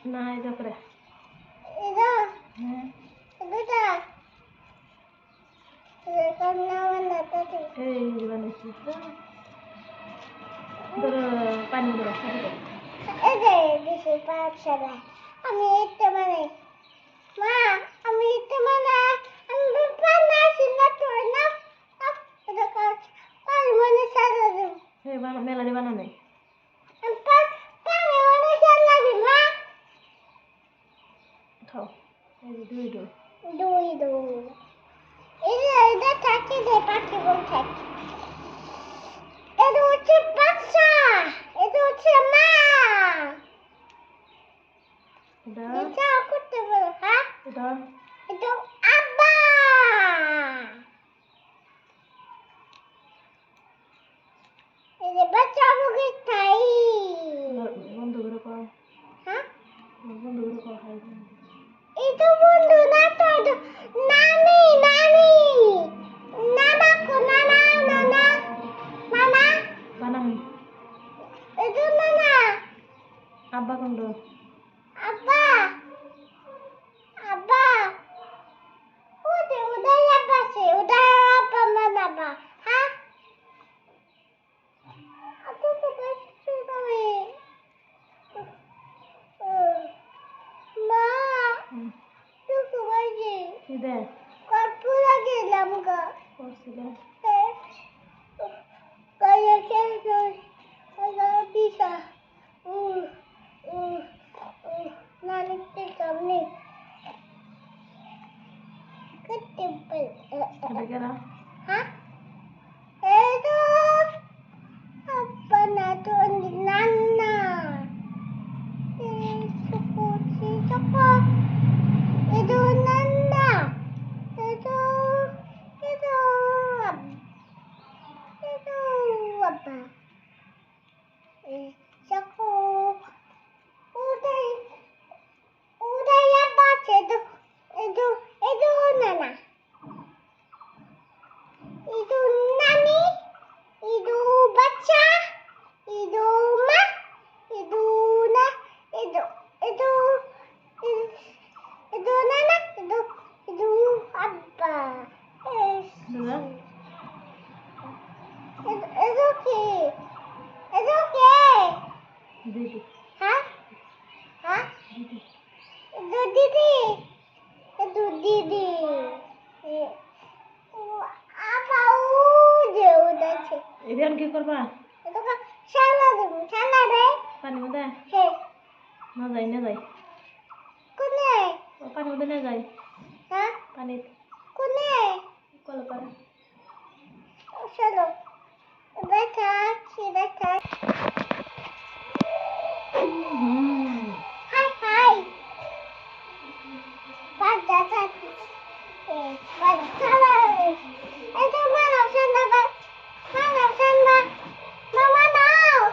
না এটা করে এটা হ্যাঁ এটা কান্না বানাতে এই যে বানাইছি ধরো পানি ধরো সাথে দাও। এই যে দিছি পাঁচশালা আমি এটা মানে মা আমি এটা মানে আমি বানাইছি না তোর না এটা কাজ পানি মানে সারা দিন হে মেলারি বানানো পানি মানে সারা দিন মা খাও এই যে দুই দুই দুই দুই এটা থাকে যে পাখি বল থাকে এটা হচ্ছে বাচ্চা এটা হচ্ছে মা এটা এটা করতে বলো হ্যাঁ এটা এটা আব্বা এই যে বাচ্চা মুখে তাই বন্ধ করে খাও হ্যাঁ বন্ধ করে খাও খাই এটা বন্ধু না তো এটা নানি নানি নানা কো নানা নানা নানা বানাম এটা নানা আব্বা কোনটো আব্বা আব্বা উদয় আব্বা আছে উদয় আব্বা নানা আব্বা হ্যাঁ আব্বা তো বাচ্চা হবে মা তুই বাজে ইদে কর্পূরা গেলাম গা করছিলে কায়া খেলছো কায়া পিসা নানিতে সামনে করতে পারে এটা কেনা হ্যাঁ এই তো আব্বা না তো নান্না এই choco itu nanda itu apa aku udah ya baca itu nana itu nani itu baca itu ma itu na itu itu itu nana itu apa দাদা itu okay itu okay দিদি hah hah দিদি itu didi apa udah sih এটা কি করবা itu kan salah deh পানি মধ্যে he না যাই না যাই kune পানি মধ্যে না যাই hah পানি kune কল পারে salah baca sih baca